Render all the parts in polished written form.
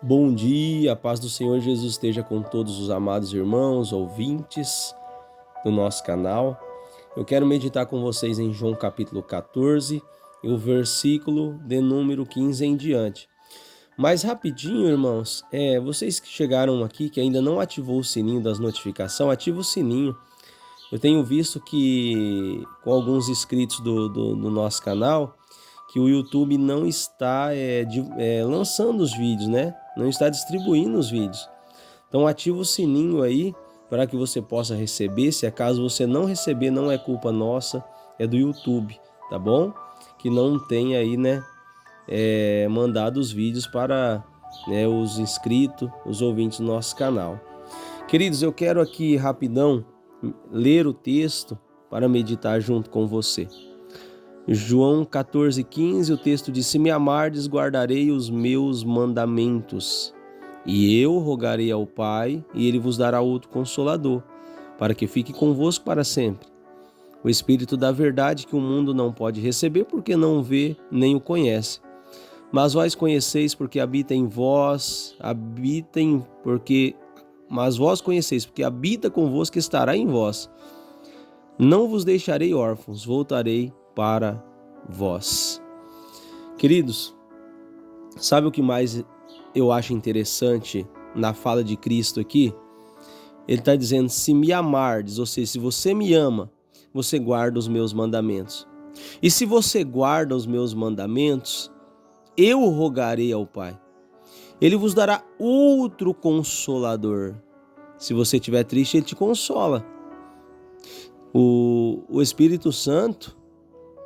Bom dia, a paz do Senhor Jesus esteja com todos os amados irmãos, ouvintes do nosso canal. Eu quero meditar com vocês em João capítulo 14 e o versículo de número 15 em diante. Mas rapidinho, irmãos, vocês que chegaram aqui, que ainda não ativou o sininho das notificações, ativa o sininho. Eu tenho visto que com alguns inscritos do nosso canal, que o YouTube não está lançando os vídeos, né? Não está distribuindo os vídeos. Então ativa o sininho aí para que você possa receber. Se acaso você não receber, não é culpa nossa, é do YouTube, tá bom? Que não tem aí, né, mandado os vídeos para, né, os inscritos, os ouvintes do nosso canal. Queridos, eu quero aqui rapidão ler o texto para meditar junto com você. João 14,15, o texto diz: Se me amardes, guardarei os meus mandamentos, e eu rogarei ao Pai, e ele vos dará outro Consolador, para que fique convosco para sempre. O Espírito da verdade que o mundo não pode receber, porque não vê nem o conhece. Mas vós conheceis, porque habita em vós, mas vós conheceis, porque habita convosco e estará em vós. Não vos deixarei órfãos, voltarei para vós. Queridos, sabe o que mais eu acho interessante na fala de Cristo aqui? Ele está dizendo: se me amardes, ou seja, se você me ama, você guarda os meus mandamentos. E se você guarda os meus mandamentos, eu rogarei ao Pai. Ele vos dará outro Consolador. Se você estiver triste, ele te consola. O Espírito Santo,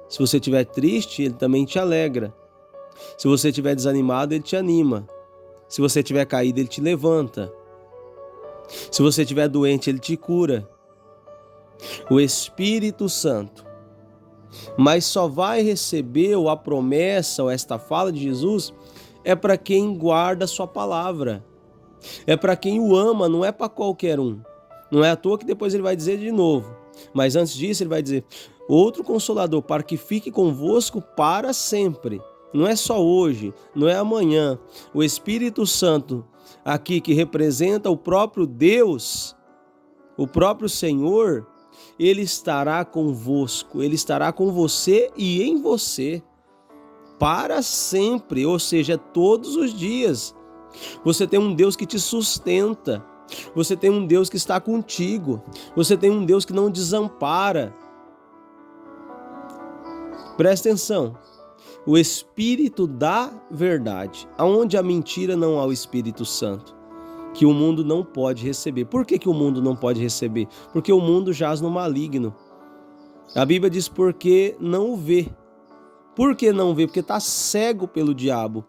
se você estiver triste, ele também te alegra. Se você estiver desanimado, ele te anima. Se você estiver caído, ele te levanta. Se você estiver doente, ele te cura. O Espírito Santo. Mas só vai receber a promessa ou esta fala de Jesus é para quem guarda a sua palavra. É para quem o ama, não é para qualquer um. Não é à toa que depois ele vai dizer de novo. Mas antes disso ele vai dizer: outro Consolador, para que fique convosco para sempre. Não é só hoje, não é amanhã. O Espírito Santo aqui, que representa o próprio Deus, o próprio Senhor, ele estará convosco, ele estará com você e em você para sempre, ou seja, todos os dias. Você tem um Deus que te sustenta. Você tem um Deus que está contigo. Você tem um Deus que não desampara. Presta atenção. O Espírito da verdade. Aonde a mentira não há o Espírito Santo, que o mundo não pode receber. Por que o mundo não pode receber? Porque o mundo jaz no maligno. A Bíblia diz: porque não o vê. Por que não vê? Porque está cego pelo diabo.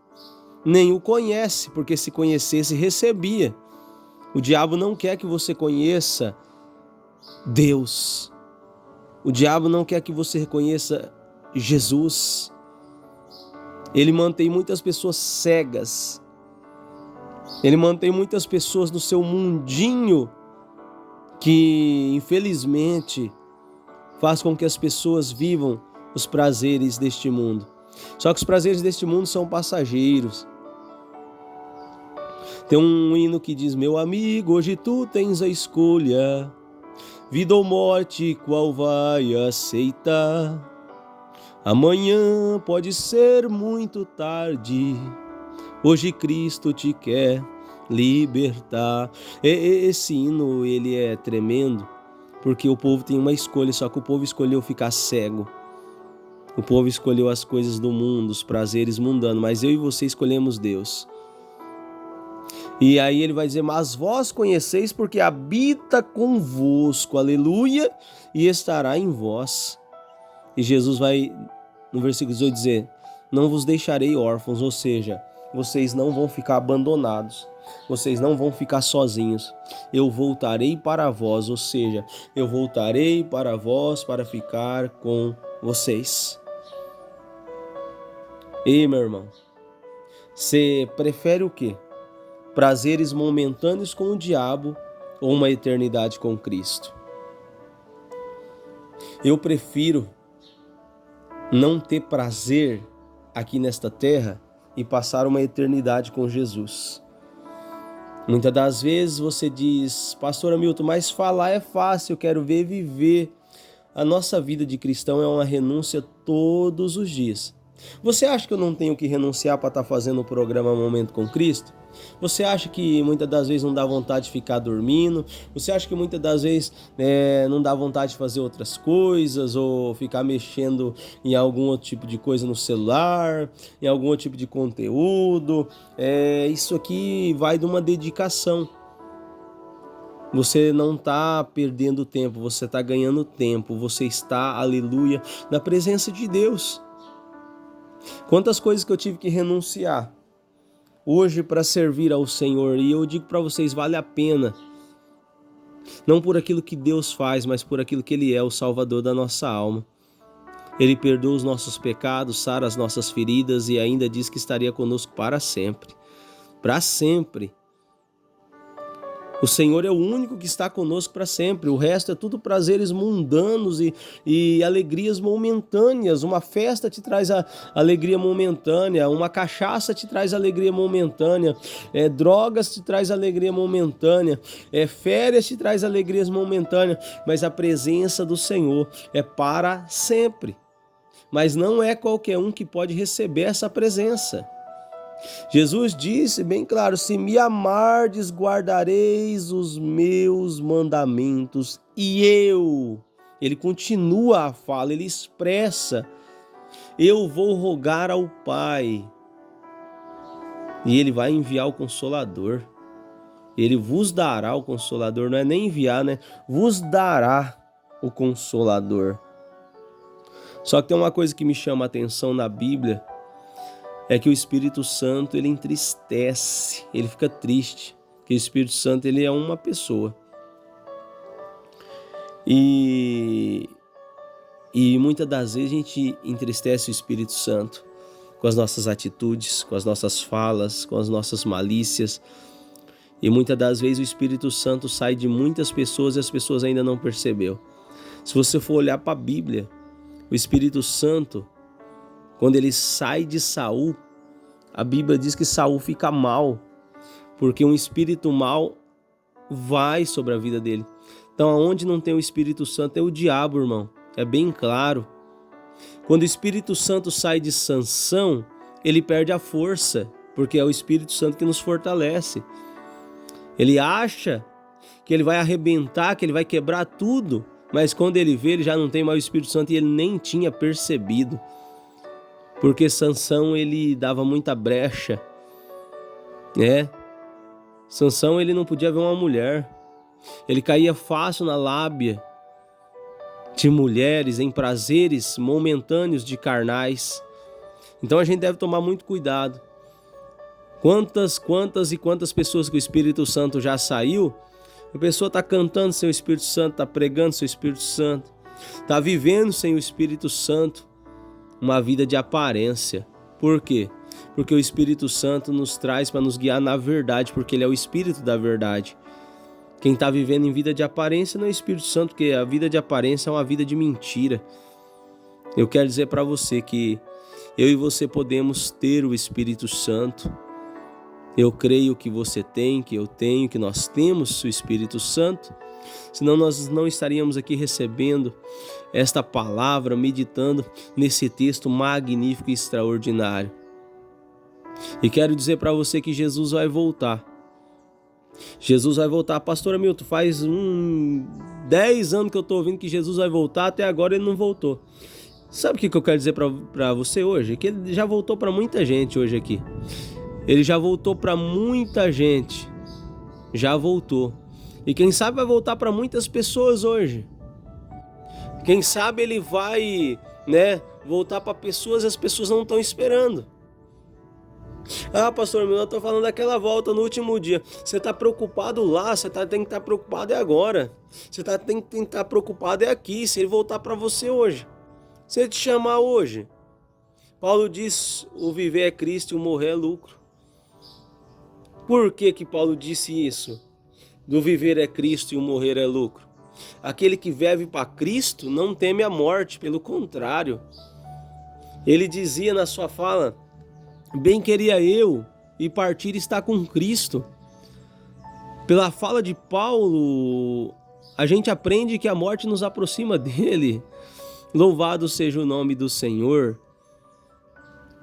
Nem o conhece, porque se conhecesse, recebia. O diabo não quer que você conheça Deus. O diabo não quer que você reconheça Jesus. Ele mantém muitas pessoas cegas. Ele mantém muitas pessoas no seu mundinho, que infelizmente faz com que as pessoas vivam os prazeres deste mundo. Só que os prazeres deste mundo são passageiros. Tem um hino que diz: meu amigo, hoje tu tens a escolha, vida ou morte, qual vai aceitar? Amanhã pode ser muito tarde, hoje Cristo te quer libertar. Esse hino, ele é tremendo, porque o povo tem uma escolha, só que o povo escolheu ficar cego. O povo escolheu as coisas do mundo, os prazeres mundanos, mas eu e você escolhemos Deus. E aí ele vai dizer: mas vós conheceis, porque habita convosco, aleluia, e estará em vós. E Jesus vai, no versículo 18, dizer: não vos deixarei órfãos, ou seja, vocês não vão ficar abandonados, vocês não vão ficar sozinhos. Eu voltarei para vós, ou seja, eu voltarei para vós para ficar com vocês. Ei, meu irmão, você prefere o quê? Prazeres momentâneos com o diabo ou uma eternidade com Cristo? Eu prefiro não ter prazer aqui nesta terra e passar uma eternidade com Jesus. Muitas das vezes você diz: pastor Hamilton, mas falar é fácil, eu quero ver viver. A nossa vida de cristão é uma renúncia todos os dias. Você acha que eu não tenho que renunciar para estar fazendo o programa Momento com Cristo? Você acha que muitas das vezes não dá vontade de ficar dormindo? Você acha que muitas das vezes não dá vontade de fazer outras coisas ou ficar mexendo em algum outro tipo de coisa no celular, em algum outro tipo de conteúdo? Isso aqui vai de uma dedicação. Você não está perdendo tempo, você está ganhando tempo, você está, aleluia, na presença de Deus. Quantas coisas que eu tive que renunciar hoje para servir ao Senhor, e eu digo para vocês, vale a pena. Não por aquilo que Deus faz, mas por aquilo que Ele é, o Salvador da nossa alma. Ele perdoa os nossos pecados, sara as nossas feridas e ainda diz que estaria conosco para sempre. Para sempre. O Senhor é o único que está conosco para sempre. O resto é tudo prazeres mundanos e alegrias momentâneas. Uma festa te traz a alegria momentânea. Uma cachaça te traz alegria momentânea. Drogas te traz alegria momentânea. Férias te traz alegrias momentâneas. Mas a presença do Senhor é para sempre. Mas não é qualquer um que pode receber essa presença. Jesus disse bem claro: se me amardes, guardareis os meus mandamentos. E ele continua a fala, ele expressa: eu vou rogar ao Pai, e ele vai enviar o Consolador. Ele vos dará o Consolador, não é nem enviar, né? Vos dará o Consolador. Só que tem uma coisa que me chama a atenção na Bíblia, é que o Espírito Santo, ele entristece, ele fica triste, porque o Espírito Santo, ele é uma pessoa. E muitas das vezes a gente entristece o Espírito Santo com as nossas atitudes, com as nossas falas, com as nossas malícias. E muitas das vezes o Espírito Santo sai de muitas pessoas e as pessoas ainda não perceberam. Se você for olhar para a Bíblia, o Espírito Santo, quando ele sai de Saul, a Bíblia diz que Saul fica mal, porque um espírito mal vai sobre a vida dele. Então, aonde não tem o Espírito Santo é o diabo, irmão. É bem claro. Quando o Espírito Santo sai de Sansão, ele perde a força, porque é o Espírito Santo que nos fortalece. Ele acha que ele vai arrebentar, que ele vai quebrar tudo, mas quando ele vê, ele já não tem mais o Espírito Santo e ele nem tinha percebido. Porque Sansão, ele dava muita brecha, Sansão, ele não podia ver uma mulher. Ele caía fácil na lábia de mulheres, em prazeres momentâneos de carnais. Então a gente deve tomar muito cuidado. Quantas pessoas que o Espírito Santo já saiu, a pessoa está cantando sem o Espírito Santo, está pregando sem o Espírito Santo, está vivendo sem o Espírito Santo. Uma vida de aparência. Por quê? Porque o Espírito Santo nos traz para nos guiar na verdade, porque ele é o Espírito da verdade. Quem está vivendo em vida de aparência não é o Espírito Santo, porque a vida de aparência é uma vida de mentira. Eu quero dizer para você que eu e você podemos ter o Espírito Santo. Eu creio que você tem, que eu tenho, que nós temos o Espírito Santo. Senão nós não estaríamos aqui recebendo esta palavra, meditando nesse texto magnífico e extraordinário. E quero dizer para você que Jesus vai voltar. Jesus vai voltar. Pastor Hamilton, faz 10 anos que eu estou ouvindo que Jesus vai voltar, até agora ele não voltou. Sabe o que eu quero dizer para você hoje? Que ele já voltou para muita gente hoje aqui. Ele já voltou para muita gente. Já voltou. E quem sabe vai voltar para muitas pessoas hoje. Quem sabe ele vai, voltar para pessoas e as pessoas não estão esperando. Ah, pastor, eu estou falando daquela volta no último dia. Você está preocupado lá, você tem que estar preocupado agora. Você tem que estar preocupado aqui, se ele voltar para você hoje. Se ele te chamar hoje. Paulo diz, o viver é Cristo e o morrer é lucro. Por que Paulo disse isso? Do viver é Cristo e o morrer é lucro. Aquele que vive para Cristo não teme a morte, pelo contrário. Ele dizia na sua fala: bem queria eu ir partir e estar com Cristo. Pela fala de Paulo, a gente aprende que a morte nos aproxima dele. Louvado seja o nome do Senhor.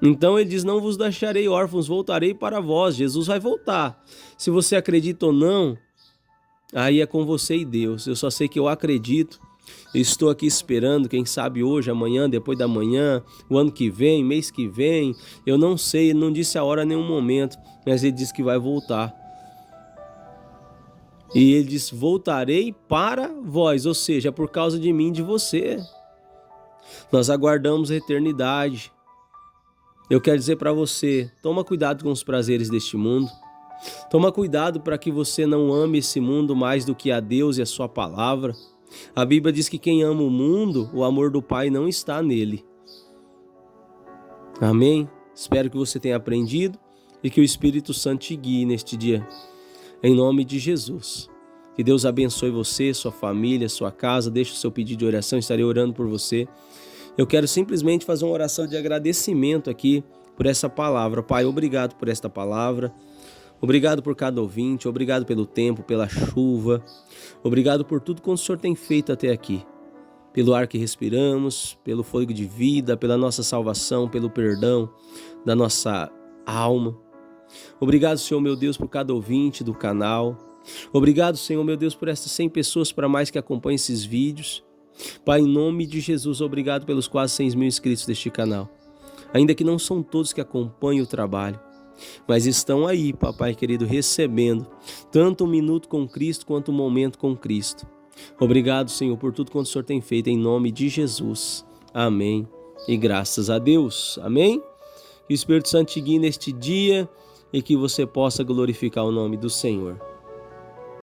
Então ele diz: não vos deixarei órfãos, voltarei para vós. Jesus vai voltar. Se você acredita ou não, aí é com você e Deus. Eu só sei que eu acredito. Eu estou aqui esperando, quem sabe hoje, amanhã, depois da manhã, o ano que vem, mês que vem. Eu não sei, ele não disse a hora em nenhum momento, mas ele disse que vai voltar. E ele disse: voltarei para vós, ou seja, por causa de mim e de você. Nós aguardamos a eternidade. Eu quero dizer para você, toma cuidado com os prazeres deste mundo. Toma cuidado para que você não ame esse mundo mais do que a Deus e a sua palavra. A Bíblia diz que quem ama o mundo, o amor do Pai não está nele. Amém? Espero que você tenha aprendido e que o Espírito Santo te guie neste dia. Em nome de Jesus. Que Deus abençoe você, sua família, sua casa. Deixe o seu pedido de oração, estarei orando por você. Eu quero simplesmente fazer uma oração de agradecimento aqui por essa palavra. Pai, obrigado por esta palavra. Obrigado por cada ouvinte, obrigado pelo tempo, pela chuva. Obrigado por tudo que o Senhor tem feito até aqui. Pelo ar que respiramos, pelo fôlego de vida, pela nossa salvação, pelo perdão da nossa alma. Obrigado, Senhor meu Deus, por cada ouvinte do canal. Obrigado, Senhor meu Deus, por essas 100 pessoas para mais que acompanhem esses vídeos. Pai, em nome de Jesus, obrigado pelos quase 100 mil inscritos deste canal. Ainda que não são todos que acompanham o trabalho, mas estão aí, papai querido, recebendo tanto um minuto com Cristo quanto um momento com Cristo. Obrigado, Senhor, por tudo quanto o Senhor tem feito, em nome de Jesus. Amém. E graças a Deus. Amém. Que o Espírito Santo te guie neste dia e que você possa glorificar o nome do Senhor.